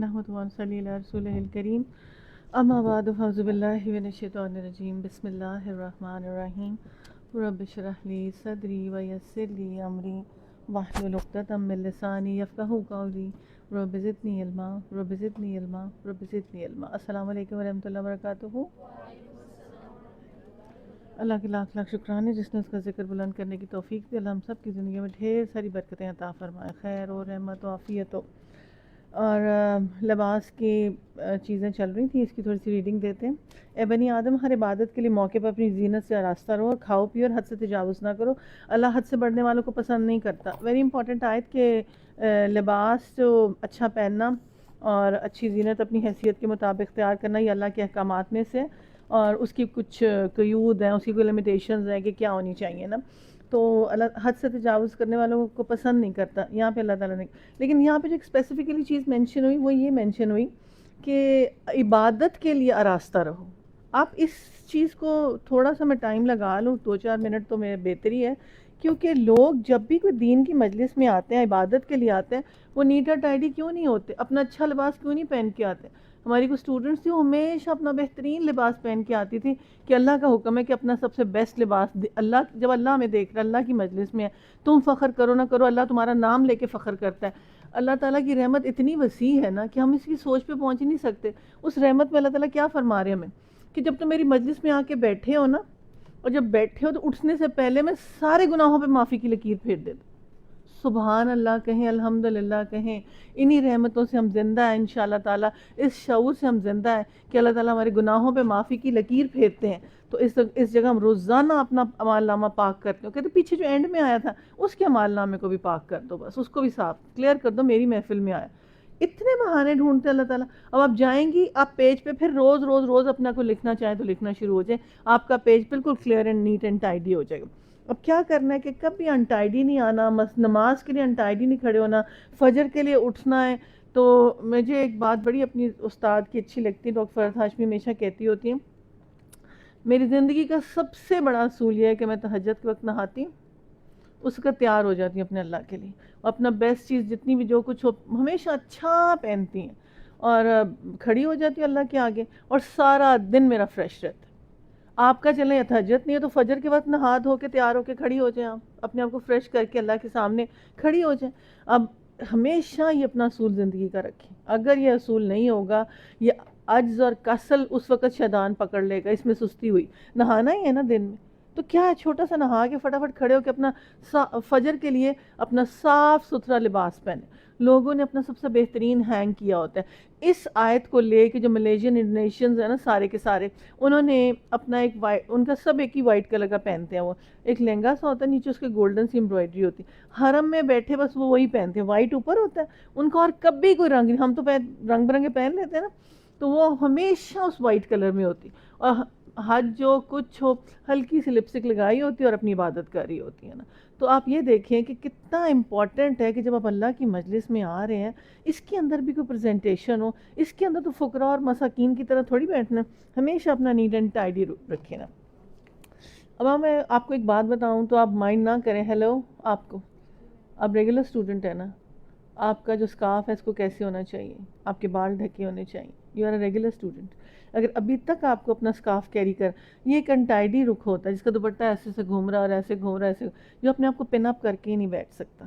نحمده ونصلي على رسوله الكريم اما بعد فاعوذ بالله من الشیطان الرجیم بسم اللہ الرحمن الرحیم رب اشرح لي صدری ويسر لي امری واحلل عقدۃ من لسانی یفقهوا قولی رب زدنی علما رب زدنی علما رب زدنی علما۔ السلام علیکم ورحمۃ اللہ وبرکاتہ۔ اللہ کے لاکھ لاکھ شکرانے جس نے اس کا ذکر بلند کرنے کی توفیق دی۔ اللہ ہم سب کی زندگی میں ڈھیر ساری برکتیں عطا فرمائے، خیر و رحمت و عافیت ہو۔ اور لباس کی چیزیں چل رہی تھیں، اس کی تھوڑی سی ریڈنگ دیتے ہیں۔ اے بنی آدم، ہر عبادت کے لیے موقع پر اپنی زینت سے آراستہ رہو اور کھاؤ پیو اور حد سے تجاوز نہ کرو، اللہ حد سے بڑھنے والوں کو پسند نہیں کرتا۔ ویری امپورٹنٹ آیت کہ لباس جو اچھا پہننا اور اچھی زینت اپنی حیثیت کے مطابق اختیار کرنا یہ اللہ کے احکامات میں سے، اور اس کی کچھ قیود ہیں، اس کی کوئی لمیٹیشنز ہیں کہ کیا ہونی چاہیے نا، تو اللہ حد سے تجاوز کرنے والوں کو پسند نہیں کرتا یہاں پہ اللہ تعالیٰ نے۔ لیکن یہاں پہ جو اسپیسیفکلی چیز مینشن ہوئی وہ یہ مینشن ہوئی کہ عبادت کے لیے آراستہ رہو۔ آپ اس چیز کو تھوڑا سا میں ٹائم لگا لوں، 2-4 منٹ تو میرے بہتری ہے، کیونکہ لوگ جب بھی کوئی دین کی مجلس میں آتے ہیں، عبادت کے لیے آتے ہیں، وہ نیٹ اور ٹائڈی کیوں نہیں ہوتے، اپنا اچھا لباس کیوں نہیں پہن کے آتے۔ ہماری کوئی اسٹوڈنٹس تھی، وہ ہمیشہ اپنا بہترین لباس پہن کے آتی تھی کہ اللہ کا حکم ہے کہ اپنا سب سے بیسٹ لباس اللہ، جب اللہ ہمیں دیکھ رہا ہے، اللہ کی مجلس میں ہے، تم فخر کرو نہ کرو، اللہ تمہارا نام لے کے فخر کرتا ہے۔ اللہ تعالیٰ کی رحمت اتنی وسیع ہے نا کہ ہم اس کی سوچ پہ پہنچ ہی نہیں سکتے۔ اس رحمت میں اللہ تعالیٰ کیا فرما رہے ہیں ہمیں کہ جب تم میری مجلس میں آ کے بیٹھے ہو نا، اور جب بیٹھے ہو تو اٹھنے سے پہلے میں سارے گناہوں پہ معافی کی لکیر پھیر دیتا۔ سبحان اللہ کہیں، الحمدللہ کہیں، انہی رحمتوں سے ہم زندہ ہیں انشاءاللہ تعالیٰ، اس شعور سے ہم زندہ ہیں کہ اللہ تعالیٰ ہمارے گناہوں پہ معافی کی لکیر پھیرتے ہیں۔ تو اس جگہ ہم روزانہ اپنا اعمال نامہ پاک کرتے ہیں، کہتے پیچھے جو اینڈ میں آیا تھا اس کے اعمال نامے کو بھی پاک کر دو، بس اس کو بھی صاف کلیئر کر دو، میری محفل میں آیا۔ اتنے بہانے ڈھونڈتے اللہ تعالیٰ۔ اب آپ جائیں گی، آپ پیج پہ پھر روز روز روز اپنا کو لکھنا چاہیں تو لکھنا شروع ہو جائے، آپ کا پیج بالکل clear and net and tidy ہو جائے گا۔ اب کیا کرنا ہے کہ کبھی انٹائڈی نہیں آنا، نماز کے لیے انٹائڈی نہیں کھڑے ہونا، فجر کے لیے اٹھنا ہے۔ تو مجھے ایک بات بڑی اپنی استاد کی اچھی لگتی ہے، ڈاکٹر فرحت ہاشمی ہمیشہ کہتی ہوتی ہیں، میری زندگی کا سب سے بڑا اصول یہ ہے کہ میں تہجد کے وقت نہاتی ہوں، اس کا تیار ہو جاتی ہوں اپنے اللہ کے لیے، اور اپنا بیسٹ چیز جتنی بھی جو کچھ ہو ہمیشہ اچھا پہنتی ہیں، اور کھڑی ہو جاتی ہوں اللہ کے آگے، اور سارا دن میرا فریش رہتا ہے۔ آپ کا چلیں تہجد نہیں ہے تو فجر کے وقت نہا دھو کے تیار ہو کے کھڑی ہو جائیں، آپ اپنے آپ کو فریش کر کے اللہ کے سامنے کھڑی ہو جائیں۔ اب ہمیشہ یہ اپنا اصول زندگی کا رکھیں، اگر یہ اصول نہیں ہوگا یہ عجز اور کسل اس وقت شیطان پکڑ لے گا، اس میں سستی ہوئی، نہانا ہی ہے نا دن میں، تو کیا ہے چھوٹا سا نہا کے فٹافٹ کھڑے ہو کے اپنا فجر کے لیے اپنا صاف ستھرا لباس پہنے۔ لوگوں نے اپنا سب سے بہترین ہینگ کیا ہوتا ہے۔ اس آیت کو لے کے جو ملیشین انڈونیشینز ہیں نا سارے کے سارے، انہوں نے اپنا ایک وائٹ، ان کا سب ایک ہی وائٹ کلر کا پہنتے ہیں، وہ ایک لہنگا سا ہوتا ہے، نیچے اس کے گولڈن سی امبرائڈری ہوتی ہے، حرم میں بیٹھے بس وہ وہی پہنتے ہیں، وائٹ اوپر ہوتا ہے ان کا، اور کبھی کوئی رنگ نہیں، ہم تو رنگ برنگے پہن لیتے ہیں نا، تو وہ ہمیشہ اس وائٹ کلر میں ہوتی، اور حج جو کچھ ہو ہلکی سی لپسٹک لگائی ہوتی ہے اور اپنی عبادت کر رہی ہوتی ہے نا۔ تو آپ یہ دیکھیں کہ کتنا امپورٹنٹ ہے کہ جب آپ اللہ کی مجلس میں آ رہے ہیں اس کے اندر بھی کوئی پریزنٹیشن ہو، اس کے اندر تو فقراء اور مساکین کی طرح تھوڑی بیٹھنا، ہمیشہ اپنا نیٹ اینڈ ٹائڈی رکھیں نا۔ اب میں آپ کو ایک بات بتاؤں تو آپ مائنڈ نہ کریں، ہیلو آپ کو، آپ ریگولر اسٹوڈنٹ ہیں نا، آپ کا جو اسکارف ہے اس کو کیسے ہونا چاہیے، آپ کے بال ڈھکے ہونے چاہیے، you are a regular student. اگر ابھی تک آپ کو اپنا اسکارف کیری کر، یہ ایک انٹائڈی رخ ہوتا ہے جس کا دوپٹہ ایسے سے گھوم رہا اور ایسے گھوم رہا ایسے، جو اپنے آپ کو پن اپ کر کے ہی نہیں بیٹھ سکتا۔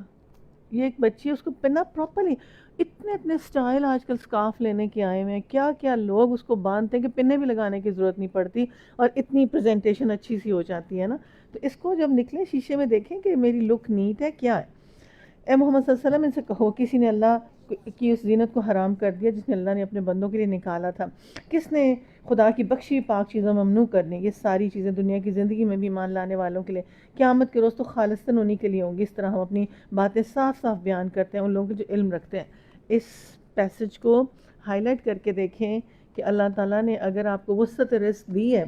یہ ایک بچی ہے، اس کو پن اپ پراپرلی، اتنے سٹائل آج کل اسکارف لینے کے آئے ہوئے ہیں، کیا کیا لوگ اس کو باندھتے ہیں کہ پنیں بھی لگانے کی ضرورت نہیں پڑتی اور اتنی پریزنٹیشن اچھی سی ہو جاتی ہے نا۔ تو اس کو جب نکلیں شیشے میں دیکھیں کہ میری لک نیٹ ہے کیا ہے۔ اے محمد صلی اللہ علیہ وسلم ان سے کہو، کسی نے اللہ کی اس زینت کو حرام کر دیا جس نے اللہ نے اپنے بندوں کے لیے نکالا تھا، کس نے خدا کی بخشی پاک چیزوں ممنوع کرنے، یہ ساری چیزیں دنیا کی زندگی میں بھی ایمان لانے والوں کے لیے قیامت کے روز تو خالصتاً انہی کے لیے ہوں گی۔ اس طرح ہم اپنی باتیں صاف صاف بیان کرتے ہیں ان لوگوں کے جو علم رکھتے ہیں۔ اس پیسج کو ہائی لائٹ کر کے دیکھیں کہ اللہ تعالیٰ نے اگر آپ کو وسعت رزق دی ہے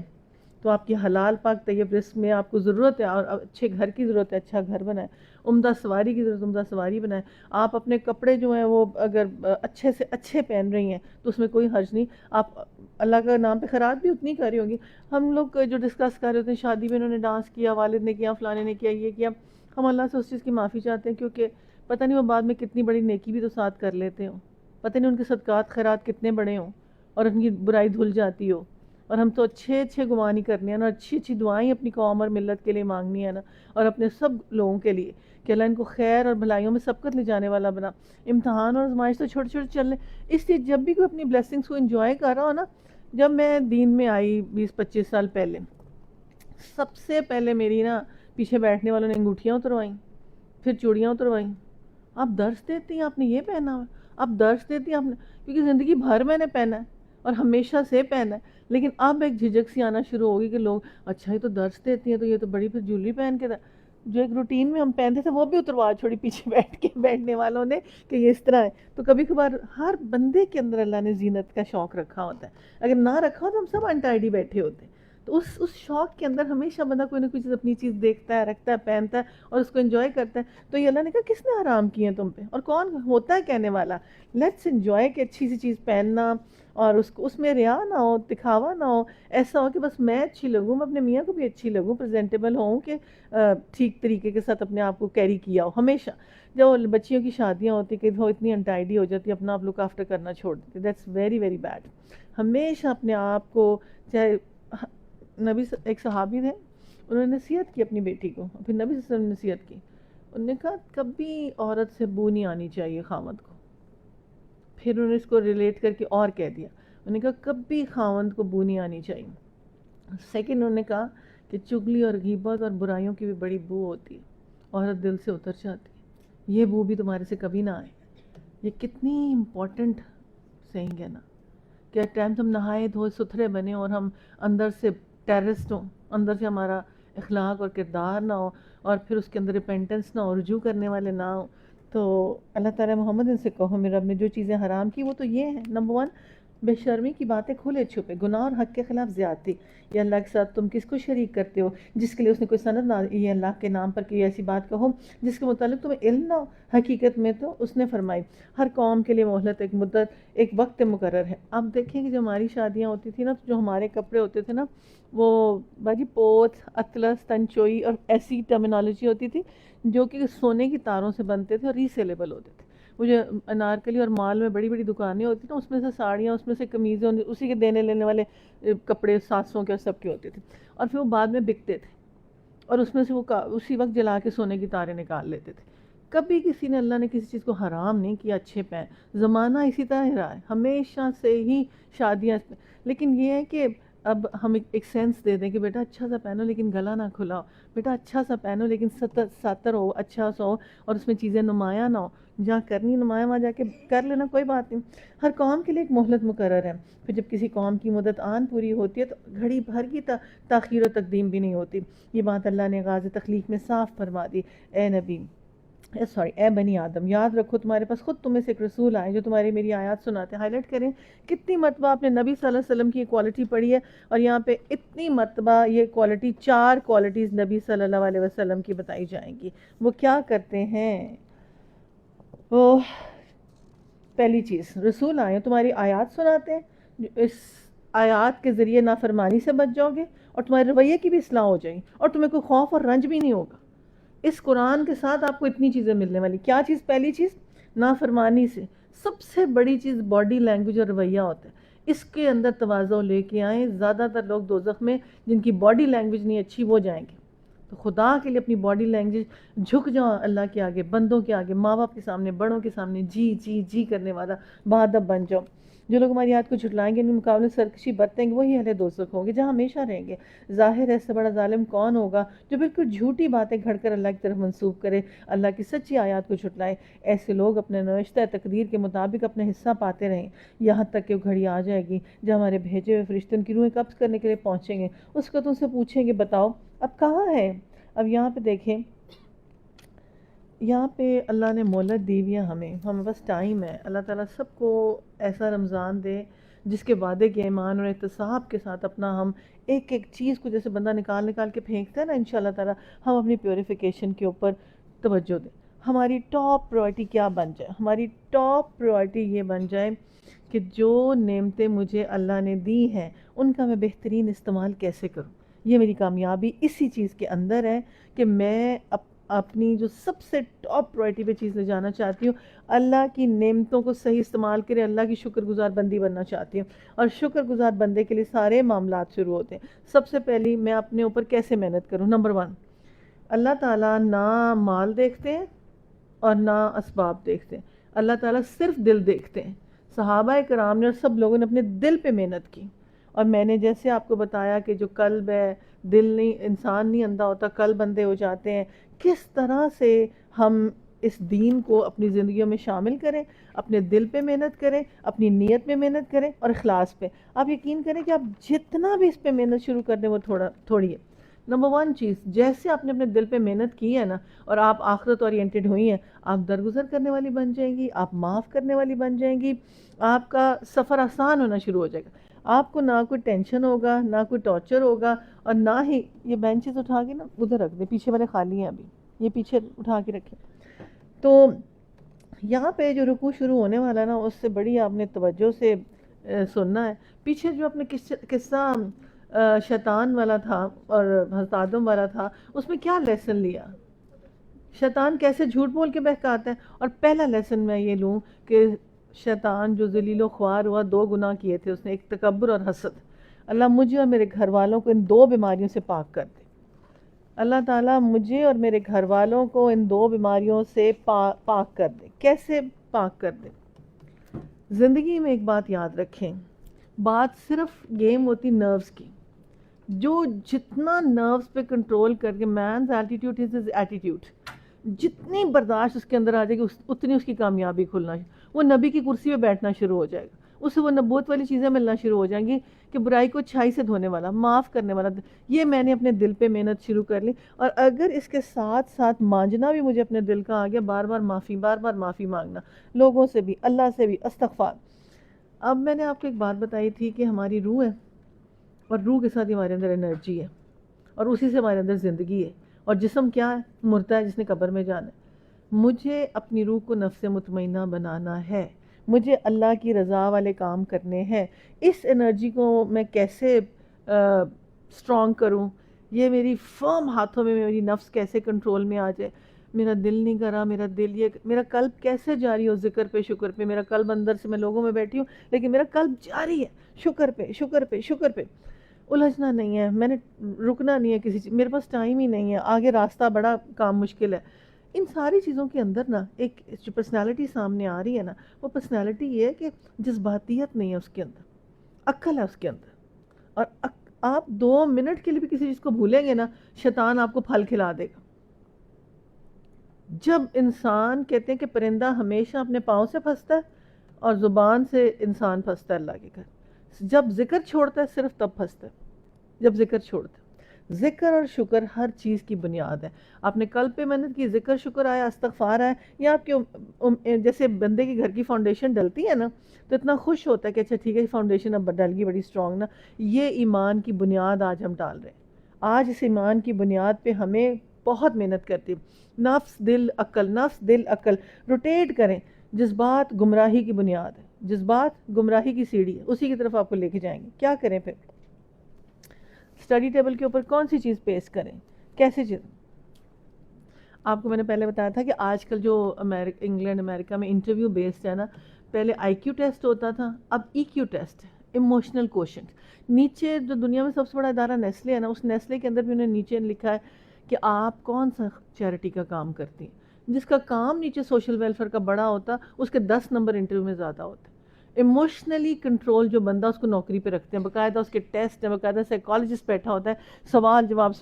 تو آپ کی حلال پاک طیب رزق میں آپ کو ضرورت ہے، اور اچھے گھر کی ضرورت ہے، اچھا گھر بنائیں، عمدہ سواری کی ضرورت، عمدہ سواری بنائیں۔ آپ اپنے کپڑے جو ہیں وہ اگر اچھے سے اچھے پہن رہی ہیں تو اس میں کوئی حرج نہیں، آپ اللہ کا نام پہ خیرات بھی اتنی کر رہی ہوں گی۔ ہم لوگ جو ڈسکس کر رہے ہوتے ہیں شادی میں انہوں نے ڈانس کیا، والد نے کیا، فلانے نے کیا، یہ کیا، ہم اللہ سے اس چیز کی معافی چاہتے ہیں کیونکہ پتہ نہیں وہ بعد میں کتنی بڑی نیکی بھی تو ساتھ کر لیتے ہوں۔ پتہ نہیں ان کے صدقات خیرات کتنے بڑے ہوں اور ان کی برائی دھل جاتی ہو، اور ہم تو اچھے اچھے گمان ہی کرنے ہیں نا، اچھی اچھی دعائیں اپنی قوم اور ملت کے لیے مانگنی ہے نا، اور اپنے سب لوگوں کے لیے کہ اللہ ان کو خیر اور بھلائیوں میں سبقت لے جانے والا بنا۔ امتحان اور آزمائش تو چھوٹے چھوٹے چلنے، اس لیے جب بھی کوئی اپنی بلیسنگس کو انجوائے کر رہا ہو نا، جب میں دین میں آئی 20-25 سال پہلے، سب سے پہلے میری نا پیچھے بیٹھنے والوں نے انگوٹھیاں اتروائیں، پھر چوڑیاں اتروائیں۔ آپ درس دیتی ہیں، آپ نے یہ پہنا ہوا ہے، آپ درس دیتی ہیں آپ نے، کیونکہ زندگی بھر میں نے پہنا ہے اور ہمیشہ سے پہنا ہے، لیکن اب ایک جھجک سی آنا شروع ہوگی کہ لوگ اچھا یہ تو درس دیتی ہیں تو یہ تو بڑی پھر جویلری پہن کے جو ایک روٹین میں ہم پہنتے تھے وہ بھی اتروا چھوڑی پیچھے بیٹھ کے بیٹھنے والوں نے کہ یہ اس طرح ہے۔ تو کبھی کبھار ہر بندے کے اندر اللہ نے زینت کا شوق رکھا ہوتا ہے، اگر نہ رکھا ہو تو ہم سب انٹائیڈی بیٹھے ہوتے ہیں۔ تو اس شوق کے اندر ہمیشہ بندہ کوئی نہ کوئی چیز اپنی چیز دیکھتا ہے، رکھتا ہے، پہنتا ہے اور اس کو انجوائے کرتا ہے۔ تو یہ اللہ نے کہا کس نے حرام کیے ہیں تم پہ، اور کون ہوتا ہے کہنے والا؟ لیٹس انجوائے کہ اچھی سی چیز پہننا اور اس میں ریا نہ ہو، دکھاوا نہ ہو، ایسا ہو کہ بس میں اچھی لگوں، میں اپنے میاں کو بھی اچھی لگوں، پریزنٹیبل ہوں کہ ٹھیک طریقے کے ساتھ اپنے آپ کو کیری کیا ہو۔ ہمیشہ جب بچیوں کی شادیاں ہوتی کہ وہ اتنی انٹائیڈی ہو جاتی، اپنا آپ لک آفٹر کرنا چھوڑ دیتی، دیٹس ویری ویری بیڈ۔ ہمیشہ اپنے آپ کو، چاہے نبی ایک صحابی تھے، انہوں نے نصیحت کی اپنی بیٹی کو، پھر نبی صلی اللہ علیہ وسلم نے نصیحت کی، انہوں نے کہا کبھی عورت سے بو نہیں آنی چاہیے خاوند کو۔ پھر انہوں نے اس کو ریلیٹ کر کے اور کہہ دیا، انہوں نے کہا کبھی خاوند کو بو نہیں آنی چاہیے۔ سیکنڈ انہوں نے کہا کہ چغلی اور غیبت اور برائیوں کی بھی بڑی بو ہوتی ہے، عورت دل سے اتر جاتی ہے، یہ بو بھی تمہارے سے کبھی نہ آئے۔ یہ کتنی امپورٹنٹ سینگ ہے نا، کہ ایٹ ٹائمز ہم نہائے دھوئے ستھرے بنے اور ہم اندر سے ٹیررسٹ ہوں، اندر سے ہمارا اخلاق اور کردار نہ ہو، اور پھر اس کے اندر ریپینٹنس نہ ہو، رجوع کرنے والے نہ ہوں، تو اللہ تعالیٰ محمد ان سے کہو میرے رب نے جو چیزیں حرام کی وہ تو یہ ہیں۔ نمبر 1، بے شرمی کی باتیں کھلے چھپے، گناہ اور حق کے خلاف زیادتی۔ یہ اللہ کے ساتھ تم کس کو شریک کرتے ہو جس کے لیے اس نے کوئی سند نہ، یہ اللہ کے نام پر کوئی ایسی بات کہو جس کے متعلق تمہیں علم نہ ہو، حقیقت میں تو اس نے فرمائی ہر قوم کے لیے مہلت، ایک مدت، ایک وقت مقرر ہے۔ اب دیکھیں کہ جو ہماری شادیاں ہوتی تھی نا، تو جو ہمارے کپڑے ہوتے تھے نا، وہ باجی پوت، اطلس، تنچوئی اور ایسی ٹرمینالوجی ہوتی تھی جو کہ سونے کی تاروں سے بنتے تھے اور ریسیلیبل ہوتے تھے۔ وہ جو انارکلی اور مال میں بڑی بڑی دکانیں ہوتی نا، اس میں سے ساڑیاں، اس میں سے قمیضیں، اسی کے دینے لینے والے کپڑے 700 کے سب کے ہوتے تھے، اور پھر وہ بعد میں بکتے تھے، اور اس میں سے وہ اسی وقت جلا کے سونے کی تاریں نکال لیتے تھے۔ کبھی کسی نے، اللہ نے کسی چیز کو حرام نہیں کیا، اچھے پہن، زمانہ اسی طرح ہی رہا ہے ہمیشہ سے ہی شادیاں اس میں۔ لیکن یہ ہے کہ اب ہم ایک سینس دے دیں کہ بیٹا اچھا سا پہنو لیکن گلا نہ کھلاؤ، بیٹا اچھا سا پہنو لیکن ساتر ہو، اچھا سا ہو، اور اس میں چیزیں نمایاں نہ ہو، جہاں کرنی نمایاں وہاں جا کے کر لینا، کوئی بات نہیں۔ ہر قوم کے لیے ایک مہلت مقرر ہے، پھر جب کسی قوم کی مدت آن پوری ہوتی ہے تو گھڑی بھر کی تاخیر و تقدیم بھی نہیں ہوتی۔ یہ بات اللہ نے آغاز تخلیق میں صاف فرما دی۔ اے نبی، اے بنی آدم، یاد رکھو تمہارے پاس خود تمہیں سے ایک رسول آئے جو تمہاری میری آیات سناتے ہیں۔ ہائی لائٹ کریں کتنی مرتبہ آپ نے نبی صلی اللہ علیہ وسلم کی کوالٹی پڑھی ہے، اور یہاں پہ اتنی مرتبہ یہ کوالٹی، 4 کوالٹیز نبی صلی اللہ علیہ وسلم کی بتائی جائیں گی۔ وہ کیا کرتے ہیں؟ وہ پہلی چیز، رسول آئے تمہاری آیات سناتے ہیں، اس آیات کے ذریعے نافرمانی سے بچ جاؤ گے اور تمہارے رویے کی بھی اصلاح ہو جائے گی، اور تمہیں کوئی خوف اور رنج بھی نہیں ہوگا۔ اس قرآن کے ساتھ آپ کو اتنی چیزیں ملنے والی۔ کیا چیز؟ پہلی چیز، نافرمانی سے سب سے بڑی چیز باڈی لینگویج اور رویہ ہوتا ہے، اس کے اندر تواضع لے کے آئیں۔ زیادہ تر لوگ دوزخ میں جن کی باڈی لینگویج نہیں اچھی وہ جائیں گے، تو خدا کے لیے اپنی باڈی لینگویج، جھک جاؤ اللہ کے آگے، بندوں کے آگے، ماں باپ کے سامنے، بڑوں کے سامنے، جی جی جی کرنے والا بہادر بن جاؤ۔ جو لوگ ہماری یاد کو جھٹلائیں گے، ان کے مقابلے سرکشی برتیں گے، وہی اہل دوزخ ہوں گے جہاں ہمیشہ رہیں گے۔ ظاہر ہے اس سے بڑا ظالم کون ہوگا جو بالکل جھوٹی باتیں گھڑ کر اللہ کی طرف منسوب کرے، اللہ کی سچی آیات کو جھٹلائے۔ ایسے لوگ اپنے نوشتہ تقدیر کے مطابق اپنا حصہ پاتے رہیں، یہاں تک کہ وہ گھڑی آ جائے گی جب ہمارے بھیجے ہوئے فرشتے ان کی روحیں قبض کرنے کے لیے پہنچیں گے۔ اس کو تو ان سے پوچھیں گے بتاؤ اب کہاں ہے؟ اب یہاں پہ دیکھیں، یہاں پہ اللہ نے مہلت دی ہوئی ہے ہمیں بس ٹائم ہے۔ اللہ تعالیٰ سب کو ایسا رمضان دے جس کے وعدے کے ایمان اور احتساب کے ساتھ اپنا ہم ایک ایک چیز کو جیسے بندہ نکال کے پھینکتا ہے نا، انشاءاللہ تعالیٰ ہم اپنی پیوریفیکیشن کے اوپر توجہ دیں۔ ہماری ٹاپ پرائورٹی کیا بن جائے؟ ہماری ٹاپ پرائورٹی یہ بن جائے کہ جو نعمتیں مجھے اللہ نے دی ہیں ان کا میں بہترین استعمال کیسے کروں۔ یہ میری کامیابی اسی چیز کے اندر ہے کہ میں اپنی جو سب سے ٹاپ پرائرٹی پہ چیز لے جانا چاہتی ہوں، اللہ کی نعمتوں کو صحیح استعمال کرے، اللہ کی شکر گزار بندی بننا چاہتی ہوں، اور شکر گزار بندے کے لیے سارے معاملات شروع ہوتے ہیں۔ سب سے پہلی میں اپنے اوپر کیسے محنت کروں؟ نمبر 1، اللہ تعالیٰ نہ مال دیکھتے ہیں اور نہ اسباب دیکھتے ہیں، اللہ تعالیٰ صرف دل دیکھتے ہیں۔ صحابہ کرام نے اور سب لوگوں نے اپنے دل پہ محنت کی، اور میں نے جیسے آپ کو بتایا کہ جو قلب ہے، دل نہیں، انسان نہیں اندھا ہوتا، قلب اندھے ہو جاتے ہیں، کس طرح سے ہم اس دین کو اپنی زندگیوں میں شامل کریں، اپنے دل پہ محنت کریں، اپنی نیت پہ محنت کریں اور اخلاص پہ۔ آپ یقین کریں کہ آپ جتنا بھی اس پہ محنت شروع کر دیں وہ تھوڑی ہے۔ نمبر 1 چیز، جیسے آپ نے اپنے دل پہ محنت کی ہے نا، اور آپ آخرت اورینٹڈ ہوئی ہیں، آپ درگزر کرنے والی بن جائیں گی، آپ معاف کرنے والی بن جائیں گی، آپ کا سفر آسان ہونا شروع ہو جائے گا۔ آپ کو نہ کوئی ٹینشن ہوگا، نہ کوئی ٹارچر ہوگا، اور نہ ہی یہ بینچز اٹھا کے نا ادھر رکھ دیں، پیچھے والے خالی ہیں ابھی، یہ پیچھے اٹھا کے رکھیں۔ تو یہاں پہ جو رکوع شروع ہونے والا نا، اس سے بڑی آپ نے توجہ سے سننا ہے۔ پیچھے جو اپنے قصہ شیطان والا تھا اور حضرت آدم والا تھا، اس میں کیا لیسن لیا؟ شیطان کیسے جھوٹ بول کے بہکاتا ہے، اور پہلا لیسن میں یہ لوں کہ شیطان جو ذلیل و خوار ہوا، 2 گناہ کیے تھے اس نے، ایک تکبر اور حسد۔ اللہ مجھے اور میرے گھر والوں کو ان 2 بیماریوں سے پاک کر دے۔ اللہ تعالیٰ مجھے اور میرے گھر والوں کو ان 2 بیماریوں سے پاک کر دے۔ کیسے پاک کر دے؟ زندگی میں ایک بات یاد رکھیں، بات صرف گیم ہوتی نروز کی، جو جتنا نروز پہ کنٹرول کر کے، man's attitude is his attitude, جتنی برداشت اس کے اندر آ جائے گی اتنی اس کی کامیابی کھلنا، وہ نبی کی کرسی پہ بیٹھنا شروع ہو جائے گا، اسے وہ نبوت والی چیزیں ملنا شروع ہو جائیں گی کہ برائی کو اچھائی سے دھونے والا، معاف کرنے والا۔ یہ میں نے اپنے دل پہ محنت شروع کر لی، اور اگر اس کے ساتھ ساتھ مانجنا بھی مجھے اپنے دل کا آ گیا، بار بار معافی مانگنا، لوگوں سے بھی، اللہ سے بھی، استغفار۔ اب میں نے آپ کو ایک بات بتائی تھی کہ ہماری روح ہے، اور روح کے ساتھ ہمارے اندر انرجی ہے، اور اسی سے ہمارے اندر زندگی ہے، اور جسم کیا ہے؟ مردہ ہے، جس نے قبر میں جانا ہے۔ مجھے اپنی روح کو نفس مطمئنہ بنانا ہے، مجھے اللہ کی رضا والے کام کرنے ہیں۔ اس انرجی کو میں کیسے سٹرونگ کروں؟ یہ میری فرم ہاتھوں میں، میری نفس کیسے کنٹرول میں آ جائے؟ میرا دل نہیں کرا، میرا قلب کیسے جاری ہو ذکر پہ، شکر پہ؟ میرا قلب اندر سے، میں لوگوں میں بیٹھی ہوں لیکن میرا قلب جاری ہے، شکر پہ شکر پہ شکر پہ۔ الجھنا نہیں ہے، میں نے رکنا نہیں ہے کسی چیز، میرے پاس ٹائم ہی نہیں ہے، آگے راستہ بڑا کام مشکل ہے۔ ان ساری چیزوں کے اندر نا ایک جو پرسنالٹی سامنے آ رہی ہے نا، وہ پرسنالٹی یہ ہے کہ جذباتیت نہیں ہے اس کے اندر، عقل ہے اس کے اندر۔ اور آپ 2 منٹ کے لیے بھی کسی چیز کو بھولیں گے نا، شیطان آپ کو پھل کھلا دے گا۔ جب انسان کہتے ہیں کہ پرندہ ہمیشہ اپنے پاؤں سے پھنستا ہے، اور زبان سے انسان پھنستا ہے اللہ کے گھر، جب ذکر چھوڑتا ہے صرف تب پھنستا ہے، جب ذکر چھوڑتا ہے۔ ذکر اور شکر ہر چیز کی بنیاد ہے۔ آپ نے قلب پہ محنت کی، ذکر شکر آیا، استغفار آیا، یا آپ کے جیسے بندے کے گھر کی فاؤنڈیشن ڈلتی ہے نا، تو اتنا خوش ہوتا ہے کہ اچھا ٹھیک ہے، فاؤنڈیشن اب ڈل گئی بڑی اسٹرانگ نا۔ یہ ایمان کی بنیاد آج ہم ڈال رہے ہیں۔ آج اس ایمان کی بنیاد پہ ہمیں بہت محنت کرتی ہے۔ نفس دل عقل، نفس دل عقل روٹیٹ کریں۔ جذبات گمراہی کی بنیاد ہے، جذبات گمراہی کی سیڑھی ہے، اسی کی طرف آپ کو لے کے جائیں گے۔ کیا کریں پھر؟ اسٹڈی ٹیبل کے اوپر کون سی چیز پیش کریں، کیسے چیز؟ آپ کو میں نے پہلے بتایا تھا کہ آج کل جو انگلینڈ امریکہ میں انٹرویو بیسڈ ہے نا، پہلے آئی کیو ٹیسٹ ہوتا تھا، اب ای کیو ٹیسٹ ہے، ایموشنل کوشنٹ۔ نیچے جو دنیا میں سب سے بڑا ادارہ نیسلے ہے نا، اس نیسلے کے اندر بھی انہوں نے نیچے لکھا ہے کہ آپ کون سا چیریٹی کا کام کرتی ہیں۔ جس کا کام نیچے سوشل ویلفیئر کا بڑا ہوتا، اس کے 10 نمبر انٹرویو میں زیادہ ہوتے۔ ایموشنلی کنٹرول جو بندہ اس کو نوکری پہ رکھتے ہیں، باقاعدہ اس کے ٹیسٹ ہیں، باقاعدہ سائیکالوجسٹ بیٹھا ہوتا ہے، سوال جواب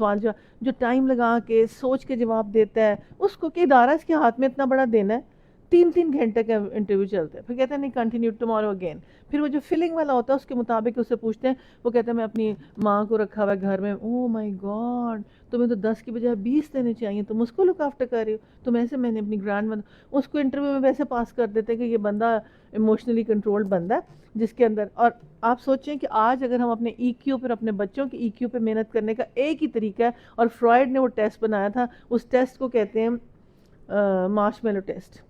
جو ٹائم لگا کے سوچ کے جواب دیتا ہے، اس کو کہ ادارہ اس کے ہاتھ میں اتنا بڑا دینا ہے، 3 گھنٹے کا انٹرویو چلتا ہے، پھر کہتے ہیں نہیں کنٹینیو ٹمارو اگین۔ پھر وہ جو فلنگ والا ہوتا ہے اس کے مطابق اس سے پوچھتے ہیں، وہ کہتا ہے میں اپنی ماں کو رکھا ہوا ہے گھر میں، او مائی گاڈ، تمہیں تو 10 کی بجائے 20 دینے چاہیے، تم اس کو لک آفٹر کر رہی ہو، تم ایسے، میں نے اپنی گرینڈ مدر، اس کو انٹرویو میں ویسے پاس کر دیتے ہیں کہ یہ بندہ ایموشنلی کنٹرولڈ بندہ ہے جس کے اندر۔ اور آپ سوچیں کہ آج اگر ہم اپنے ای کیو پر، اپنے بچوں کی ای کیو پہ محنت کرنے کا ایک ہی طریقہ ہے، اور فرائڈ نے وہ ٹیسٹ بنایا تھا، اس ٹیسٹ کو کہتے ہیں مارش میلو ٹیسٹ،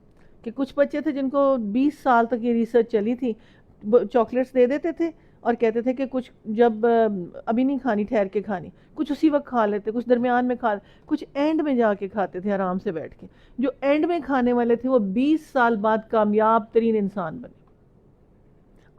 کہ کچھ بچے تھے جن کو 20 سال تک یہ ریسرچ چلی تھی، چاکلیٹس دے دیتے تھے اور کہتے تھے کہ کچھ جب ابھی نہیں کھانی، ٹھہر کے کھانی، کچھ اسی وقت کھا لیتے، کچھ درمیان میں کھا، کچھ اینڈ میں جا کے کھاتے تھے آرام سے بیٹھ کے. جو اینڈ میں کھانے والے تھے وہ 20 سال بعد کامیاب ترین انسان بنے.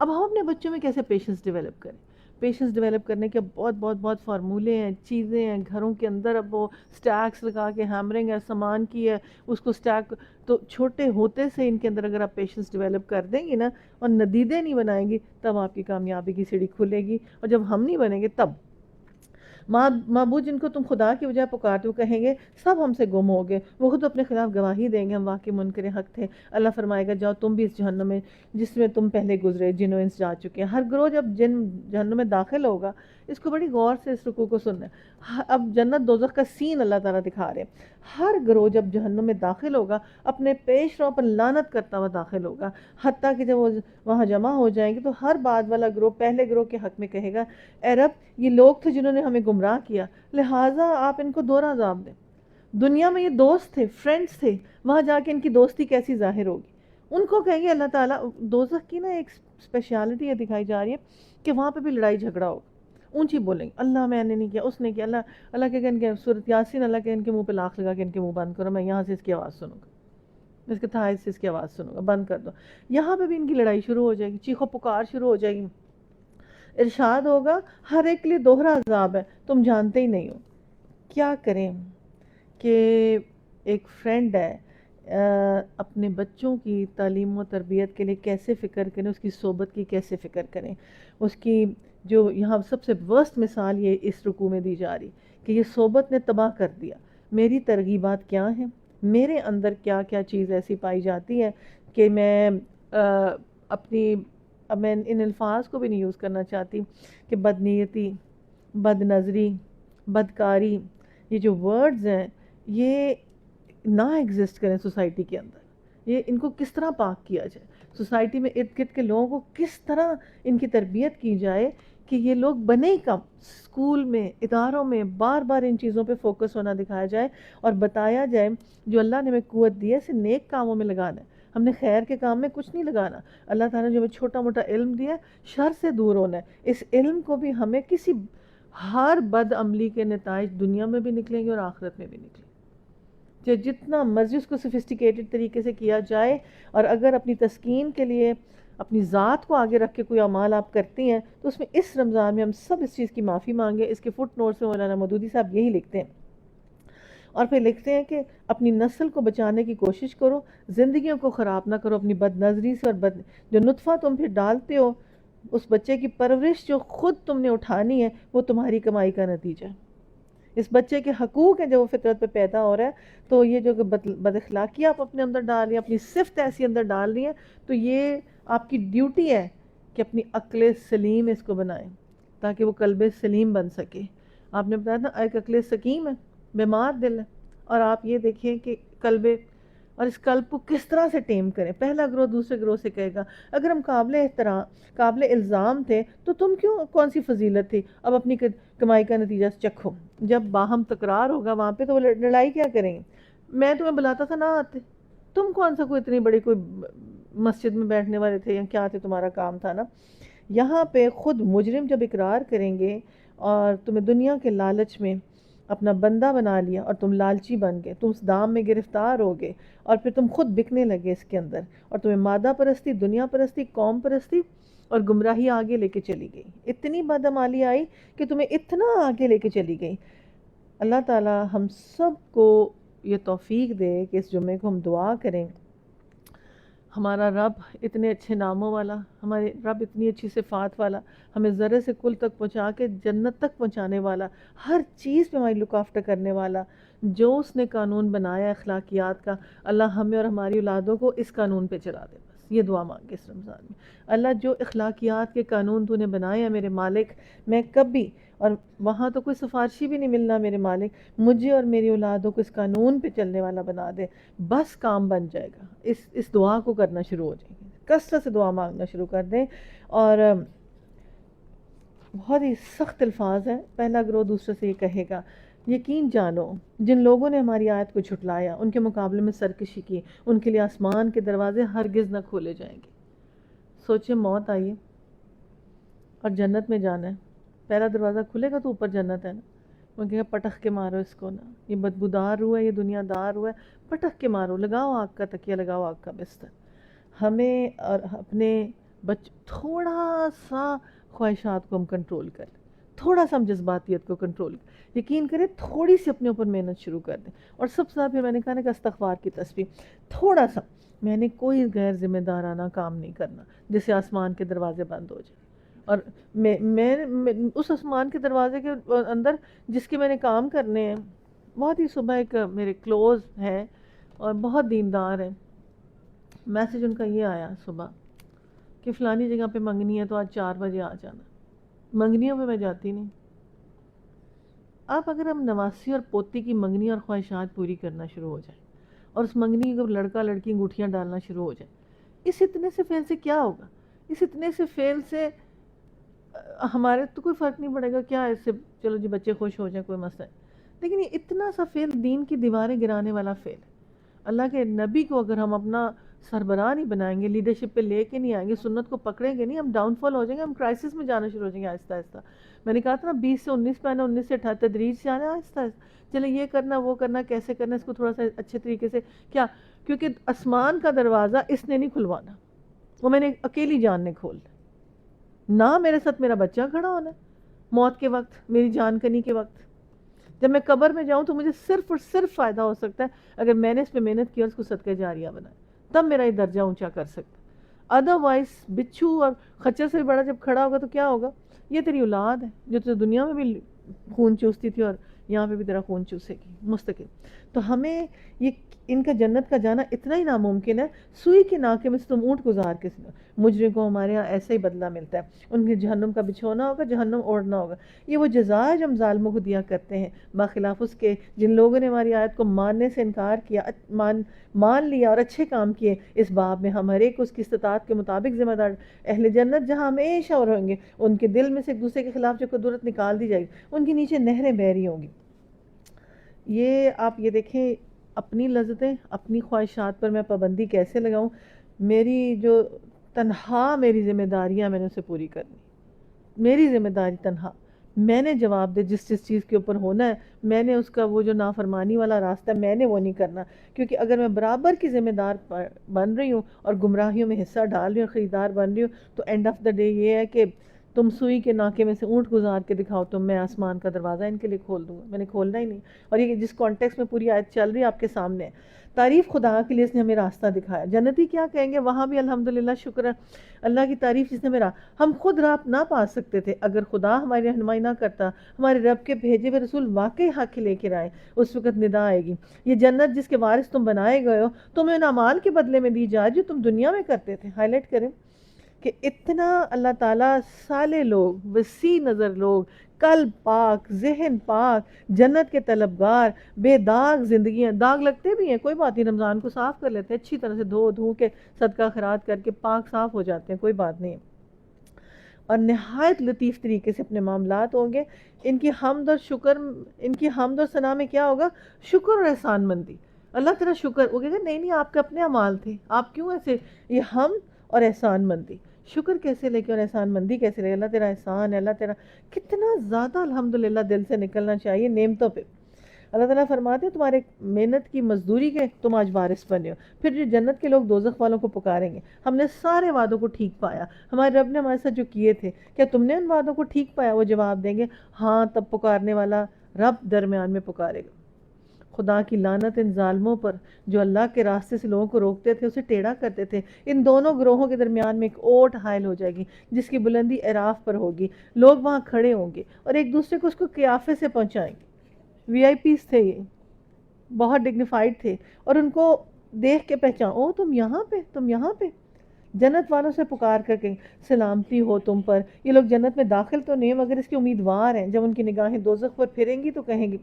اب ہم اپنے بچوں میں کیسے پیشنس ڈیولپ کریں؟ پیشنس ڈیولپ کرنے کے بہت بہت بہت فارمولے ہیں، چیزیں ہیں گھروں کے اندر. اب وہ سٹیکس لگا کے ہیمرنگ ہے، سامان کی ہے اس کو سٹیک. تو چھوٹے ہوتے سے ان کے اندر اگر آپ پیشنس ڈیولپ کر دیں گی نا اور ندیدیں نہیں بنائیں گی، تب آپ کی کامیابی کی سیڑھی کھلے گی. اور جب ہم نہیں بنیں گے تب معبود جن کو تم خدا کی وجہ پکارتے ہو کہیں گے سب ہم سے گم ہو گئے، وہ خود اپنے خلاف گواہی دیں گے ہم واقعی منکر حق تھے. اللہ فرمائے گا جاؤ تم بھی اس جہنم میں جس میں تم پہلے گزرے، جن و انس جا چکے ہیں. ہر گروہ جب جہنم میں داخل ہوگا، اس کو بڑی غور سے اس رکوع کو سننا ہے. اب جنت دوزخ کا سین اللہ تعالیٰ دکھا رہے ہیں. ہر گروہ جب جہنم میں داخل ہوگا اپنے پیش رو پر لعنت کرتا ہوا داخل ہوگا، حتیٰ کہ جب وہ وہاں جمع ہو جائیں گے تو ہر بعد والا گروہ پہلے گروہ کے حق میں کہے گا اے رب یہ لوگ تھے جنہوں نے ہمیں گمراہ کیا، لہٰذا آپ ان کو دوہرا عذاب دیں. دنیا میں یہ دوست تھے، فرینڈز تھے، وہاں جا کے ان کی دوستی کیسی ظاہر ہوگی. ان کو کہیں گے اللہ تعالیٰ. دوزخ کی نا ایک اسپیشلٹی یہ دکھائی جا رہی ہے کہ وہاں پہ بھی لڑائی جھگڑا ہوگا. اونچی بولیں گے اللہ میں نے نہیں کیا، اس نے کیا. اللہ کہ ان کے سورۃ یاسین، اللہ کہ ان کے منہ پہ لاکھ لگا کے ان کے منہ بند کرو، میں یہاں سے اس کی آواز سنوں گا، اس کے تھائے سے اس کی آواز سنوں گا، بند کر دو. یہاں پہ بھی ان کی لڑائی شروع ہو جائے گی، چیخو پکار شروع ہو جائے گی. ارشاد ہوگا ہر ایک کے لیے دوہرا عذاب ہے، تم جانتے ہی نہیں ہو. کیا کریں کہ ایک فرینڈ ہے اپنے بچوں کی تعلیم و تربیت کے لیے کیسے فکر کریں، اس کی صحبت کی کیسے فکر کریں. اس کی جو یہاں سب سے ورسٹ مثال یہ اس رکوع میں دی جا رہی کہ یہ صحبت نے تباہ کر دیا. میری ترغیبات کیا ہیں، میرے اندر کیا کیا چیز ایسی پائی جاتی ہے کہ میں اپنی، اب میں ان الفاظ کو بھی نہیں یوز کرنا چاہتی کہ بدنیتی، بد نظری، بدکاری، یہ جو ورڈز ہیں یہ نہ ایگزسٹ کریں سوسائٹی کے اندر. یہ ان کو کس طرح پاک کیا جائے، سوسائٹی میں ارد گرد کے لوگوں کو کس طرح ان کی تربیت کی جائے کہ یہ لوگ بنے کم. اسکول میں، اداروں میں بار بار ان چیزوں پہ فوکس ہونا دکھایا جائے اور بتایا جائے جو اللہ نے ہمیں قوت دی ہے اسے نیک کاموں میں لگانا ہے. ہم نے خیر کے کام میں کچھ نہیں لگانا. اللہ تعالیٰ نے جو ہمیں چھوٹا موٹا علم دیا ہے شر سے دور ہونا ہے. اس علم کو بھی ہمیں کسی ہر بد عملی کے نتائج دنیا میں بھی نکلیں گے اور آخرت میں بھی نکلیں گے. جتنا مرضی اس کو سفسٹیکیٹڈ طریقے سے کیا جائے، اور اگر اپنی تسکین کے لیے اپنی ذات کو آگے رکھ کے کوئی اعمال آپ کرتی ہیں تو اس میں اس رمضان میں ہم سب اس چیز کی معافی مانگیں. اس کے فٹ نوٹس میں مولانا مودودی صاحب یہی لکھتے ہیں، اور پھر لکھتے ہیں کہ اپنی نسل کو بچانے کی کوشش کرو، زندگیوں کو خراب نہ کرو اپنی بد نظری سے. اور جو نطفہ تم پھر ڈالتے ہو، اس بچے کی پرورش جو خود تم نے اٹھانی ہے وہ تمہاری کمائی کا نتیجہ ہے. اس بچے کے حقوق ہیں جب وہ فطرت پہ پیدا ہو رہا ہے. تو یہ جو بد اخلاقی آپ اپنے اندر ڈال رہی ہیں، اپنی صفت ایسی اندر ڈال رہی ہیں، تو یہ آپ کی ڈیوٹی ہے کہ اپنی عقل سلیم اس کو بنائیں تاکہ وہ قلب سلیم بن سکے. آپ نے بتایا نا ایک عقل سکیم ہے، بیمار دل ہے، اور آپ یہ دیکھیں کہ قلب، اور اس قلب کو کس طرح سے ٹیم کریں. پہلا گروہ دوسرے گروہ سے کہے گا اگر ہم قابل احترام، قابل الزام تھے تو تم کیوں، کون سی فضیلت تھی، اب اپنی کمائی کا نتیجہ چکھو. جب باہم تکرار ہوگا وہاں پہ تو وہ لڑائی کیا کریں گے. میں تمہیں بلاتا تھا نہ آتے، تم کون سا کوئی اتنی بڑی کوئی مسجد میں بیٹھنے والے تھے یا کیا تھے، تمہارا کام تھا نا. یہاں پہ خود مجرم جب اقرار کریں گے اور تمہیں دنیا کے لالچ میں اپنا بندہ بنا لیا اور تم لالچی بن گئے، تم اس دام میں گرفتار ہو گئے اور پھر تم خود بکنے لگے اس کے اندر، اور تمہیں مادہ پرستی، دنیا پرستی، قوم پرستی اور گمراہی آگے لے کے چلی گئی. اتنی بدعمالی آئی کہ تمہیں اتنا آگے لے کے چلی گئی. اللہ تعالی ہم سب کو یہ توفیق دے کہ اس جمعے کو ہم دعا کریں. ہمارا رب اتنے اچھے ناموں والا، ہمارے رب اتنی اچھی صفات والا، ہمیں ذرے سے کل تک پہنچا کے جنت تک پہنچانے والا، ہر چیز پہ ہماری لک آفٹر کرنے والا، جو اس نے قانون بنایا اخلاقیات کا، اللہ ہمیں اور ہماری اولادوں کو اس قانون پہ چلا دے. بس یہ دعا مانگے اس رمضان میں. اللہ جو اخلاقیات کے قانون تو نے بنائے ہیں میرے مالک، میں کبھی، اور وہاں تو کوئی سفارشی بھی نہیں ملنا میرے مالک، مجھے اور میری اولادوں کو اس قانون پہ چلنے والا بنا دے. بس کام بن جائے گا. اس دعا کو کرنا شروع ہو جائیں گے، کثرت سے دعا مانگنا شروع کر دیں. اور بہت ہی سخت الفاظ ہیں. پہلا گروہ دوسرے سے یہ کہے گا یقین جانو جن لوگوں نے ہماری آیت کو جھٹلایا، ان کے مقابلے میں سرکشی کی، ان کے لیے آسمان کے دروازے ہرگز نہ کھولے جائیں گے. سوچیں موت آئیے، اور جنت میں جانا ہے، پہلا دروازہ کھلے گا تو اوپر جنت ہے نا، وہ کہے گا پٹخ کے مارو اس کو نا، یہ بدبودار ہوا ہے، یہ دنیا دار ہوا ہے، پٹخ کے مارو، لگاؤ آگ کا تکیہ، لگاؤ آگ کا بستر۔ ہمیں اور اپنے تھوڑا سا خواہشات کو ہم کنٹرول کر لیں، تھوڑا سا ہم جذباتیت کو کنٹرول کریں، یقین کریں تھوڑی سی اپنے اوپر محنت شروع کر دیں۔ اور سب سے زیادہ پھر میں نے کہا نا کہ استغفار کی تسبیح، تھوڑا سا میں نے کوئی غیر ذمہ دارانہ کام نہیں کرنا جس سے آسمان کے دروازے بند ہو جائیں۔ اور میں اس آسمان کے دروازے کے اندر جس کے میں نے کام کرنے ہیں، بہت ہی صبح ایک میرے کلوز ہیں اور بہت دیندار ہیں، میسج ان کا یہ آیا صبح کہ فلانی جگہ پہ منگنی ہے تو آج 4 بجے آ جانا۔ منگنیوں پہ میں جاتی نہیں۔ اب اگر ہم نواسی اور پوتی کی منگنی اور خواہشات پوری کرنا شروع ہو جائیں اور اس منگنی کو لڑکا لڑکی انگوٹھیاں ڈالنا شروع ہو جائیں، اس اتنے سے فعل سے کیا ہوگا؟ اس اتنے سے فعل سے ہمارے تو کوئی فرق نہیں پڑے گا، کیا اس سے چلو جی بچے خوش ہو جائیں، کوئی مسئلہ ہے، لیکن یہ اتنا سا فعل دین کی دیواریں گرانے والا فعل ہے۔ اللہ کے نبی کو اگر ہم اپنا سربراہ نہیں بنائیں گے، لیڈرشپ پہ لے کے نہیں آئیں گے، سنت کو پکڑیں گے نہیں، ہم ڈاؤن فال ہو جائیں گے، ہم کرائسس میں جانا شروع ہو جائیں گے آہستہ آہستہ۔ میں نے کہا تھا نا 20 سے 19 پہ آنا، 19 سے 18 تدریج سے آنا، آہستہ آہستہ چلے یہ کرنا وہ کرنا، کیسے کرنا اس کو تھوڑا سا اچھے طریقے سے، کیا کیونکہ آسمان کا دروازہ اس نے نہیں کھلوانا، وہ میں نے اکیلی جان نے کھول نہ، میرے ساتھ میرا بچہ کھڑا ہونا موت کے وقت، میری جان کنی کے وقت، جب میں قبر میں جاؤں تو مجھے صرف اور صرف فائدہ ہو سکتا ہے اگر میں نے اس پہ محنت کی اور اس کو صدقہ جاریہ بنایا، تب میرا یہ درجہ اونچا کر سکتا۔ ادروائز بچھو اور خچر سے بھی بڑا جب کھڑا ہوگا تو کیا ہوگا؟ یہ تیری اولاد ہے جو تو دنیا میں بھی خون چوستی تھی اور یہاں پہ بھی تیرا خون چوسے گی مستقل۔ تو ہمیں یہ ان کا جنت کا جانا اتنا ہی ناممکن ہے، سوئی کے ناکے میں سے تم اونٹ گزار کے مجرم کو ہمارے ہاں ایسا ہی بدلہ ملتا ہے، ان کے جہنم کا بچھونا ہوگا، جہنم اوڑھنا ہوگا۔ یہ وہ جزا ہے جو ہم ظالموں کو دیا کرتے ہیں، باخلاف اس کے جن لوگوں نے ہماری آیت کو ماننے سے انکار کیا، مان لیا اور اچھے کام کیے۔ اس باب میں ہم ہر ایک اس کی استطاعت کے مطابق ذمہ دار۔ اہل جنت جہاں ہمیشہ اور ہوں گے، ان کے دل میں سے ایک دوسرے کے خلاف جو قدرت نکال دی جائے گی، ان کے نیچے نہریں بہ رہی ہوں گی۔ یہ آپ یہ دیکھیں، اپنی لذتیں، اپنی خواہشات پر میں پابندی کیسے لگاؤں؟ میری جو تنہا میری ذمہ داریاں میں نے اسے پوری کرنی، میری ذمہ داری تنہا، میں نے جواب دے جس چیز کے اوپر ہونا ہے، میں نے اس کا وہ جو نافرمانی والا راستہ میں نے وہ نہیں کرنا، کیونکہ اگر میں برابر کی ذمہ دار بن رہی ہوں اور گمراہیوں میں حصہ ڈال رہی ہوں، خریدار بن رہی ہوں، تو اینڈ آف دا ڈے یہ ہے کہ تم سوئی کے ناکے میں سے اونٹ گزار کے دکھاؤ تو میں آسمان کا دروازہ ان کے لیے کھول دوں گا، میں نے کھولنا ہی نہیں۔ اور یہ جس کانٹیکس میں پوری آیت چل رہی ہے آپ کے سامنے ہے، تعریف خدا کے لیے اس نے ہمیں راستہ دکھایا۔ جنتی کیا کہیں گے وہاں بھی الحمدللہ، شکر ہے اللہ کی تعریف جس نے میرا، ہم خود راہ نہ پا سکتے تھے اگر خدا ہماری رہنمائی نہ کرتا، ہمارے رب کے بھیجے ہوئے رسول واقعی حق لے کے آئے، اس وقت ندا آئے گی، یہ جنت جس کے وارث تم بنائے گئے ہو تمہیں ان اعمال کے بدلے میں دی جائے جو تم دنیا میں کرتے تھے۔ ہائی لائٹ کریں کہ اتنا اللہ تعالیٰ صالح لوگ، وسیع نظر لوگ، قلب پاک، ذہن پاک، جنت کے طلبگار، بے داغ زندگیاں، داغ لگتے بھی ہیں کوئی بات نہیں، رمضان کو صاف کر لیتے ہیں اچھی طرح سے، دھو کے صدقہ خیرات کر کے پاک صاف ہو جاتے ہیں، کوئی بات نہیں، اور نہایت لطیف طریقے سے اپنے معاملات ہوں گے۔ ان کی حمد اور شکر، ان کی حمد اور ثنا میں کیا ہوگا؟ شکر اور احسان مندی۔ اللہ تیرا شکر، وہ کہے گا نہیں نہیں آپ کے اپنے اعمال تھے، آپ کیوں ایسے؟ یہ حمد اور احسان مندی، شکر کیسے لے کے اور احسان مندی کیسے لے؟ اللہ تیرا احسان ہے، اللہ تیرا کتنا زیادہ الحمدللہ دل سے نکلنا چاہیے نعمتوں پہ۔ اللہ تعالیٰ فرماتے ہیں تمہارے محنت کی مزدوری کے تم آج وارث بنے ہو۔ پھر جو جنت کے لوگ دوزخ والوں کو پکاریں گے، ہم نے سارے وعدوں کو ٹھیک پایا، ہمارے رب نے ہمارے ساتھ جو کیے تھے، کیا تم نے ان وعدوں کو ٹھیک پایا؟ وہ جواب دیں گے ہاں، تب پکارنے والا رب درمیان میں پکارے گا، خدا کی لعنت ان ظالموں پر جو اللہ کے راستے سے لوگوں کو روکتے تھے، اسے ٹیڑھا کرتے تھے۔ ان دونوں گروہوں کے درمیان میں ایک اوٹ حائل ہو جائے گی جس کی بلندی اعراف پر ہوگی، لوگ وہاں کھڑے ہوں گے اور ایک دوسرے کو اس کو قیافے سے پہنچائیں گے۔ وی آئی پیز تھے، یہ بہت ڈگنیفائڈ تھے، اور ان کو دیکھ کے پہچان، او تم یہاں پہ، تم یہاں پہ، جنت والوں سے پکار کر کے سلامتی ہو تم پر۔ یہ لوگ جنت میں داخل تو نہیں مگر اس کے امیدوار ہیں، جب ان کی نگاہیں دوزخ پر پھریں گی تو کہیں گی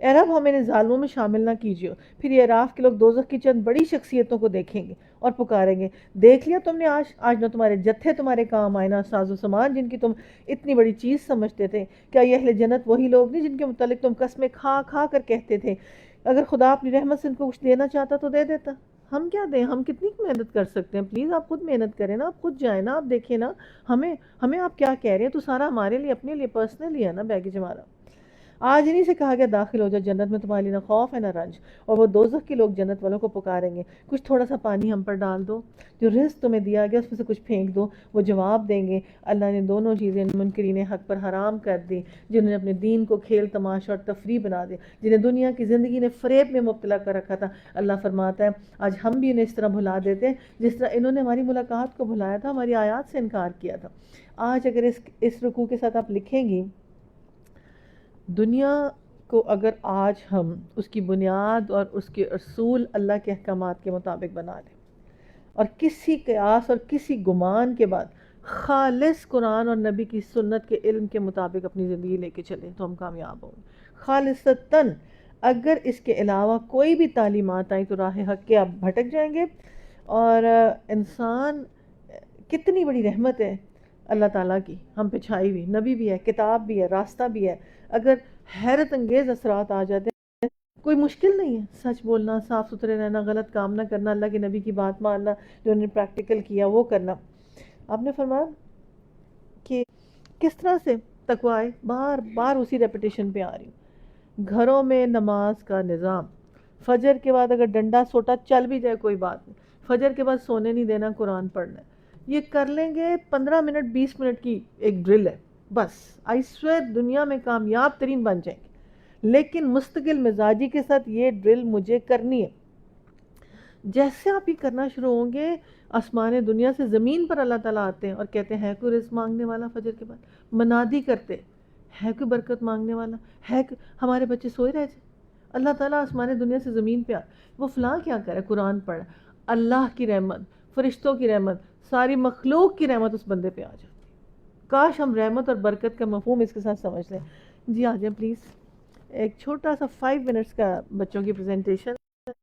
اے رب ہمیں ان ظالموں میں شامل نہ کیجیے۔ پھر یہ اعراف کے لوگ دوزخ کی چند بڑی شخصیتوں کو دیکھیں گے اور پکاریں گے، دیکھ لیا تم نے آج نہ تمہارے جتھے تمہارے کام آئے، نہ ساز و سامان جن کی تم اتنی بڑی چیز سمجھتے تھے۔ کیا یہ اہل جنت وہی لوگ نہیں جن کے متعلق تم قسمیں کھا کھا کر کہتے تھے اگر خدا اپنی رحمت سے ان کو کچھ دینا چاہتا تو دے دیتا؟ ہم کیا دیں؟ ہم کتنی محنت کر سکتے ہیں؟ پلیز آپ خود محنت کریں نا، آپ خود جائیں نا، آپ دیکھیں نا ہمیں ہمیں آپ کیا کہہ رہے ہیں؟ تو سارا ہمارے لیے، اپنے لیے پرسنلی ہے نا بیگیج ہمارا۔ آج انہی سے کہا گیا داخل ہو جاؤ جنت میں، تمہارے لیے نہ خوف ہے نہ رنج، اور وہ دوزخ کے لوگ جنت والوں کو پکاریں گے کچھ تھوڑا سا پانی ہم پر ڈال دو، جو رزق تمہیں دیا گیا اس میں سے کچھ پھینک دو۔ وہ جواب دیں گے اللہ نے دونوں چیزیں منکرین حق پر حرام کر دی، جنہوں نے اپنے دین کو کھیل تماشا اور تفریح بنا دیا، جنہیں دنیا کی زندگی نے فریب میں مبتلا کر رکھا تھا۔ اللہ فرماتا ہے آج ہم بھی انہیں اس طرح بھلا دیتے ہیں جس طرح انہوں نے ہماری ملاقات کو بھلایا تھا، ہماری آیات سے انکار کیا تھا۔ آج اگر اس رکوع کے ساتھ آپ لکھیں گی، دنیا کو اگر آج ہم اس کی بنیاد اور اس کے اصول اللہ کے احکامات کے مطابق بنا لیں، اور کسی قیاس اور کسی گمان کے بعد خالص قرآن اور نبی کی سنت کے علم کے مطابق اپنی زندگی لے کے چلیں تو ہم کامیاب ہوں گے خالصتاً۔ اگر اس کے علاوہ کوئی بھی تعلیمات آئیں تو راہ حق کے آپ بھٹک جائیں گے۔ اور انسان، کتنی بڑی رحمت ہے اللہ تعالیٰ کی ہم پہ چھائی ہوئی، نبی بھی ہے، کتاب بھی ہے، راستہ بھی ہے۔ اگر حیرت انگیز اثرات آ جاتے ہیں، کوئی مشکل نہیں ہے، سچ بولنا، صاف ستھرے رہنا، غلط کام نہ کرنا، اللہ کے نبی کی بات ماننا، جو انہوں نے پریکٹیکل کیا وہ کرنا۔ آپ نے فرمایا کہ کس طرح سے تقوی آئے، بار بار اسی ریپیٹیشن پہ آ رہی ہوں۔ گھروں میں نماز کا نظام، فجر کے بعد اگر ڈنڈا سوٹا چل بھی جائے کوئی بات نہیں، فجر کے بعد سونے نہیں دینا، قرآن پڑھنا ہے۔ یہ کر لیں گے 15 منٹ 20 منٹ کی ایک ڈرل ہے بس، آئی سویر دنیا میں کامیاب ترین بن جائیں گے۔ لیکن مستقل مزاجی کے ساتھ یہ ڈرل مجھے کرنی ہے۔ جیسے آپ یہ کرنا شروع ہوں گے، آسمان دنیا سے زمین پر اللہ تعالیٰ آتے ہیں اور کہتے ہیں ہے کوئی رزق مانگنے والا؟ فجر کے بعد منادی کرتے ہے کوئی برکت مانگنے والا؟ ہے ہمارے بچے سوئے رہ جائیں، اللہ تعالیٰ آسمان دنیا سے زمین پہ وہ فلاں کیا کرے؟ قرآن پڑھ، اللہ کی رحمت، فرشتوں کی رحمت، ساری مخلوق کی رحمت اس بندے پہ آ جاتی۔ کاش ہم رحمت اور برکت کا مفہوم اس کے ساتھ سمجھ لیں۔ جی آ جائیں پلیز، ایک چھوٹا سا 5 منٹس کا بچوں کی پریزنٹیشن۔